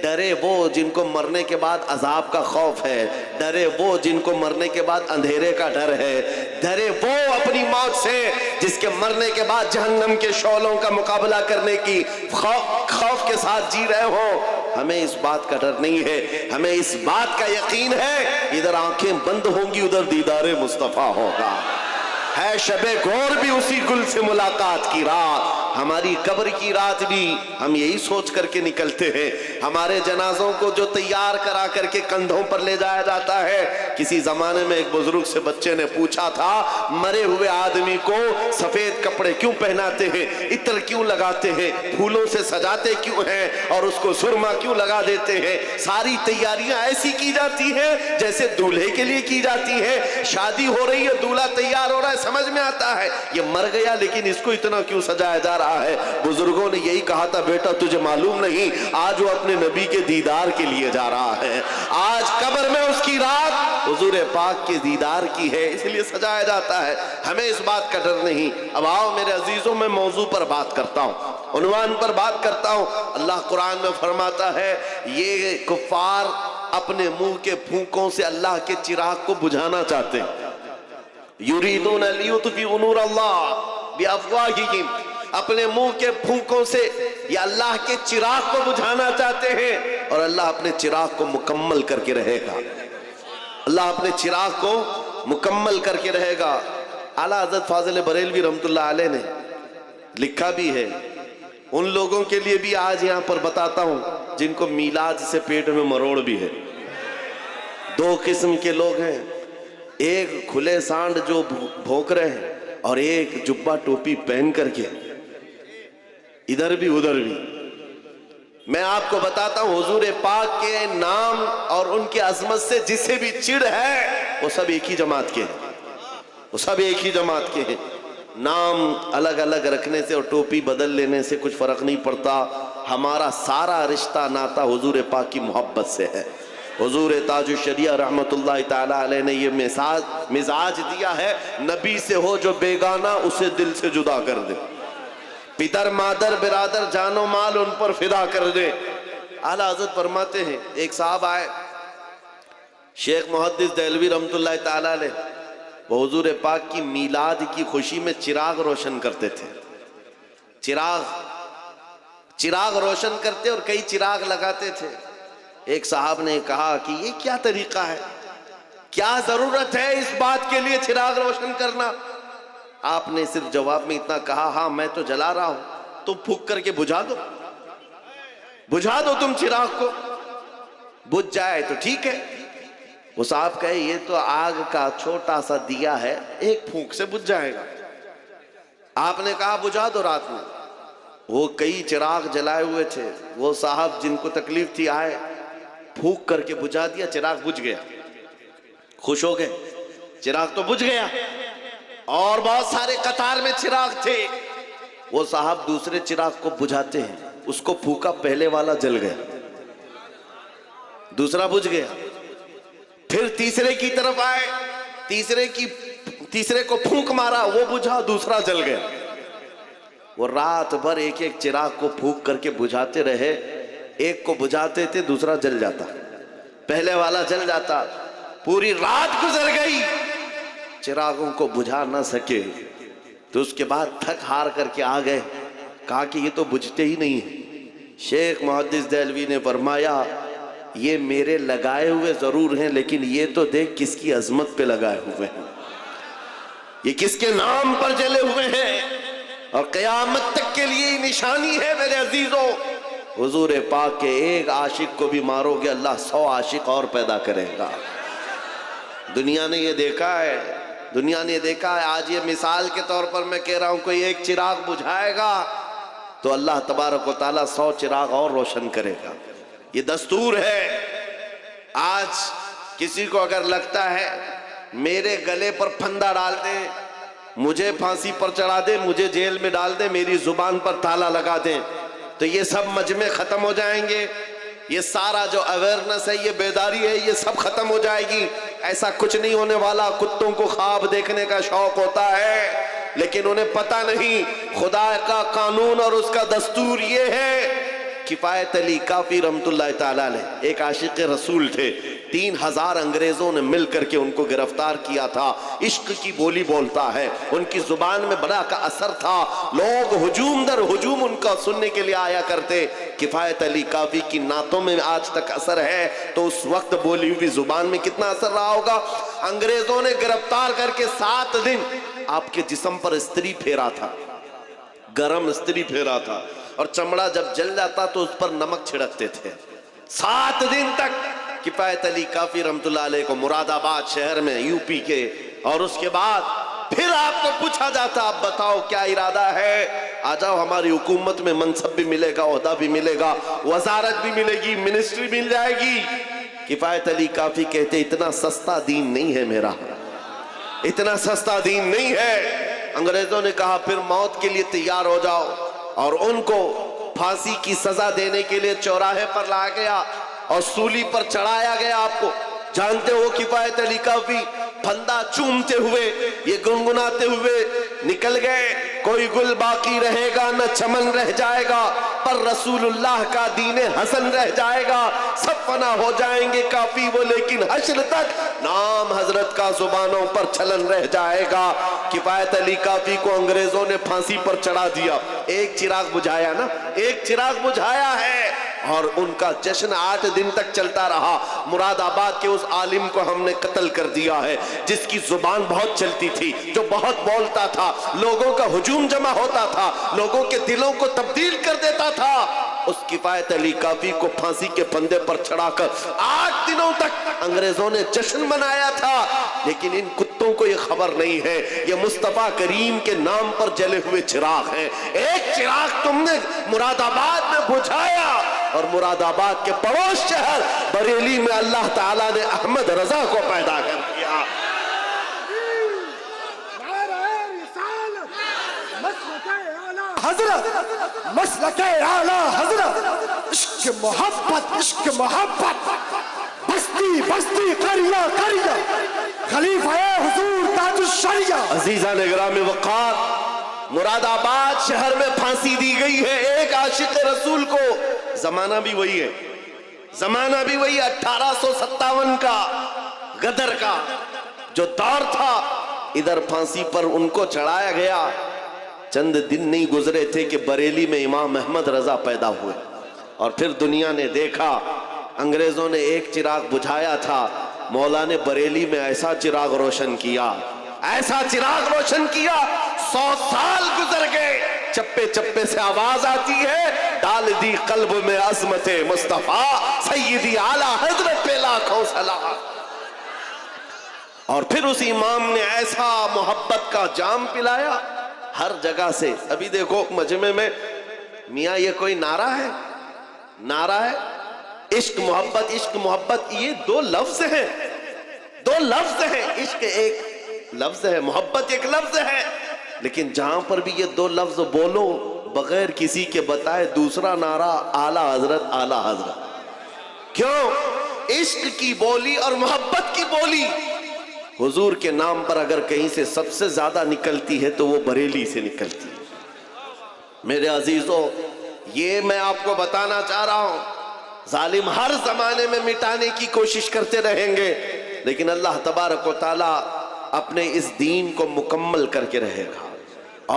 डरे वो जिनको मरने के बाद अजाब का खौफ है, डरे वो जिनको मरने के बाद अंधेरे का डर है, डरे वो अपनी मौत से जिसके मरने के बाद जहन्नम के शौलों का मुकाबला करने की खौफ के साथ जी रहे हो। हमें इस बात का डर नहीं है, हमें इस बात का यकीन है इधर आंखें बंद होंगी उधर दीदारे मुस्तफा होगा। है शबे गौर भी उसी गुल से मुलाकात की रात, हमारी कब्र की रात भी हम यही सोच करके निकलते हैं। हमारे जनाजों को जो तैयार करा करके कंधों पर ले जाया जाता है, किसी जमाने में एक बुजुर्ग से बच्चे ने पूछा था, मरे हुए आदमी को सफेद कपड़े क्यों पहनाते हैं, इत्र क्यों लगाते हैं, फूलों से सजाते क्यों हैं और उसको सुरमा क्यों लगा देते हैं। सारी तैयारियां ऐसी की जाती है जैसे दूल्हे के लिए की जाती है। शादी हो रही है, दूल्हा तैयार हो रहा है, समझ में आता है ये मर गया लेकिन इसको इतना क्यों सजाया जा रहा है। बुजुर्गों ने यही कहा था, बेटा तुझे मालूम नहीं आज वो अपने नबी के दीदार के लिए जा रहा है, आज कब्र में उसकी रात हुजूर पाक के दीदार की है, इसलिए सजाया जाता है। हमें इस बात का डर नहीं। अब आओ मेरे अजीजों, मैं मौजू पर बात करता हूं, उन्वान पर बात करता हूं। अल्लाह कुरान में फरमाता है, ये कुफ्फार अपने मुंह के फूंकों से अल्लाह के चिराग को बुझाना चाहते हैं। युरीदून लियुत्फिउ नूर अल्लाह बिअफ़वाहिहिम, अपने मुंह के फूंकों से या अल्लाह के चिराग को बुझाना चाहते हैं और अल्लाह अपने चिराग को मुकम्मल करके रहेगा। अल्लाह अपने चिराग को मुकम्मल करके रहेगा। आला हज़रत फाज़िल बरेलवी रहमतुल्लाह अलैह ने लिखा भी है, उन लोगों के लिए भी आज यहां पर बताता हूं जिनको मीलाद से पेट में मरोड़ भी है। दो किस्म के लोग हैं, एक खुले सांड जो भोंक रहे हैं और एक जुब्बा टोपी पहन करके इधर भी उधर भी। मैं आपको बताता हूं, हुजूर पाक के नाम और उनकी अजमत से जिसे भी चिढ़ है वो सब एक ही जमात के हैं, वो सब एक ही जमात के हैं। नाम अलग अलग रखने से और टोपी बदल लेने से कुछ फर्क नहीं पड़ता। हमारा सारा रिश्ता नाता हुजूर पाक की मोहब्बत से है। हुजूर ताजुश शरिया रहमतुल्लाह ताला अलैह ने ये मिजाज दिया है, नबी से हो जो बेगाना उसे दिल से जुदा कर दे, पितर मादर बिरादर जानो माल उन पर फिदा कर दे। आला हज़रत फरमाते हैं, एक साहब आए, शेख मुहद्दिस देहलवी रहमतुल्लाह ताला अलैह, वो हुजूर पाक की मीलाद की खुशी में चिराग रोशन करते थे। चिराग रोशन करते और कई चिराग लगाते थे। एक साहब ने कहा कि ये क्या तरीका है, क्या जरूरत है इस बात के लिए चिराग रोशन करना। आपने सिर्फ जवाब में इतना कहा, हाँ मैं तो जला रहा हूं, तो फूंक करके बुझा दो, बुझा दो तुम चिराग को, बुझ जाए तो ठीक है। वो साहब कहे, ये तो आग का छोटा सा दिया है, एक फूंक से बुझ जाएगा। आपने कहा बुझा दो रात में। वो कई चिराग जलाए हुए थे, वो साहब जिनको तकलीफ थी आए, फूंक करके बुझा दिया, चिराग बुझ गया। खुश हो गए, चिराग तो बुझ गया। और बहुत सारे कतार में चिराग थे, वो साहब दूसरे चिराग को बुझाते हैं, उसको फूका, पहले वाला जल गया, दूसरा बुझ गया। फिर तीसरे की तरफ आए, तीसरे को फूंक मारा, वो बुझा, दूसरा जल गया। वो रात भर एक एक चिराग को फूंक करके बुझाते रहे। एक को बुझाते थे, दूसरा जल जाता, पहले वाला जल जाता। पूरी रात गुजर गई, चिरागों को बुझा ना सके। तो उसके बाद थक हार करके आ गए, कहा कि ये तो बुझते ही नहीं है। शेख मुहद्दिस देहलवी ने फरमाया, ये मेरे लगाए हुए जरूर हैं, लेकिन ये तो देख किसकी अजमत पे लगाए हुए हैं, ये किसके नाम पर जले हुए हैं और क़यामत तक के लिए निशानी है। मेरे अजीजों, हुजूर पाक के एक आशिक को भी मारोगे, अल्लाह 100 आशिक और पैदा करेगा। दुनिया ने ये देखा है, दुनिया ने देखा है। आज ये मिसाल के तौर पर मैं कह रहा हूं, कोई एक चिराग बुझाएगा तो अल्लाह तबारक व तआला 100 चिराग और रोशन करेगा। ये दस्तूर है। आज किसी को अगर लगता है मेरे गले पर फंदा डाल दे, मुझे फांसी पर चढ़ा दे, मुझे जेल में डाल दे, मेरी जुबान पर ताला लगा दे, तो ये सब मजमे खत्म हो जाएंगे। ये सारा जो अवेयरनेस है, ये बेदारी है, ये सब खत्म हो जाएगी। ऐसा कुछ नहीं होने वाला। कुत्तों को ख्वाब देखने का शौक होता है, लेकिन उन्हें पता नहीं खुदा का कानून और उसका दस्तूर ये है किफायत अली काफी रहमतुल्लाह ताला अलैह एक आशिक रसूल थे। 3000 अंग्रेजों ने मिलकर के उनको गिरफ्तार किया था। इश्क की बोली बोलता है, उनकी जुबान में बड़ा का असर था। लोग हुजूम दर हुजूम उनका सुनने के लिए आया करते। किफायत अली काफी की नातों में आज तक असर है, तो उस वक्त बोली हुई जुबान में कितना असर रहा होगा। अंग्रेजों ने गिरफ्तार करके 7 दिन आपके जिस्म पर इस्त्री फेरा था, गरम इस्त्री फेरा था, और चमड़ा जब जल जाता तो उस पर नमक छिड़कते थे। 7 दिन तक किफायत अली काफी रहमतुल्लाह अलैह को मुरादाबाद शहर में यूपी के, और उसके बाद फिर आपको पूछा जाता, आप बताओ क्या इरादा है, आ जाओ हमारी हुकूमत में मनसब भी मिलेगा, ओहदा भी मिलेगा, वजारत भी मिलेगी, मिनिस्ट्री मिल जाएगी। किफायत अली काफी कहते इतना सस्ता दीन नहीं है मेरा, इतना सस्ता दीन नहीं है। अंग्रेजों ने कहा फिर मौत के लिए तैयार हो जाओ, और उनको फांसी की सजा देने के लिए चौराहे पर लाया गया और सूली पर चढ़ाया गया। आपको जानते हो किफायत अली काफी फंदा चूमते हुए, ये गुनगुनाते हुए निकल गए, कोई गुल बाकी रहेगा न चमन रह जाएगा, पर रसूलुल्लाह का दीन हसन रह जाएगा। सब फना हो जाएंगे काफी वो, लेकिन हश्र तक नाम हजरत का जुबानों पर चलन रह जाएगा। किफायत अली काफी को अंग्रेजों ने फांसी पर चढ़ा दिया। एक चिराग बुझाया ना, एक चिराग बुझाया है, और उनका जश्न 8 दिन तक चलता रहा। मुरादाबाद के उस आलिम को हमने कत्ल कर दिया है, जिसकी जुबान बहुत चलती थी, जो बहुत बोलता था, लोगों का हुजूम जमा होता था, लोगों के दिलों को तब्दील कर देता था। उस किफायत अली काफी को फांसी के फंदे पर चढ़ाकर 8 दिनों तक अंग्रेजों ने जश्न मनाया था। लेकिन इन कुत्तों को यह खबर नहीं है, ये मुस्तफा करीम के नाम पर जले हुए चिराग हैं। एक चिराग तुमने मुरादाबाद में बुझाया, और मुरादाबाद के पड़ोस शहर बरेली में अल्लाह ताला ने अहमद रजा को पैदा कर दिया। हजरत मसलके आला हजरत, इश्क मोहब्बत, इश्क मोहब्बत, बस्ती बस्ती करिया करिया, खलीफा हुजूर ताजुश शरिया। अजीज़ान गिरामी वक़ार, मुरादाबाद शहर में फांसी दी गई है एक आशिक रसूल को। जमाना भी वही है, जमाना भी वही 1857 का गदर का जो दौर था, इधर फांसी पर उनको चढ़ाया गया। चंद दिन नहीं गुजरे थे कि बरेली में इमाम अहमद रजा पैदा हुए, और फिर दुनिया ने देखा अंग्रेजों ने एक चिराग बुझाया था, मौला ने बरेली में ऐसा चिराग रोशन किया, ऐसा चिराग रोशन किया। 100 साल गुजर गए, चप्पे चप्पे से आवाज आती है, डाल दी कल्ब में अजमत मुस्तफा सैयदी आला हजरत पे लाखों सलाम। और फिर उस इमाम ने ऐसा मोहब्बत का जाम पिलाया हर जगह से। अभी देखो मजमे में मियाँ ये कोई नारा है, नारा है इश्क मोहब्बत, इश्क मोहब्बत, ये 2 लफ्ज हैं, 2 लफ्ज हैं। इश्क एक लफ्ज है, मोहब्बत एक लफ्ज है, लेकिन जहां पर भी ये 2 लफ्ज बोलो बगैर किसी के बताए, दूसरा नारा आला हजरत, आला हजरत। क्यों? इश्क की बोली और मोहब्बत की बोली हुजूर के नाम पर अगर कहीं से सबसे ज्यादा निकलती है तो वो बरेली से निकलती है। मेरे अजीजों, ये मैं आपको बताना चाह रहा हूं, जालिम हर जमाने में मिटाने की कोशिश करते रहेंगे, लेकिन अल्लाह तबारक व तआला अपने इस दीन को मुकम्मल करके रहेगा।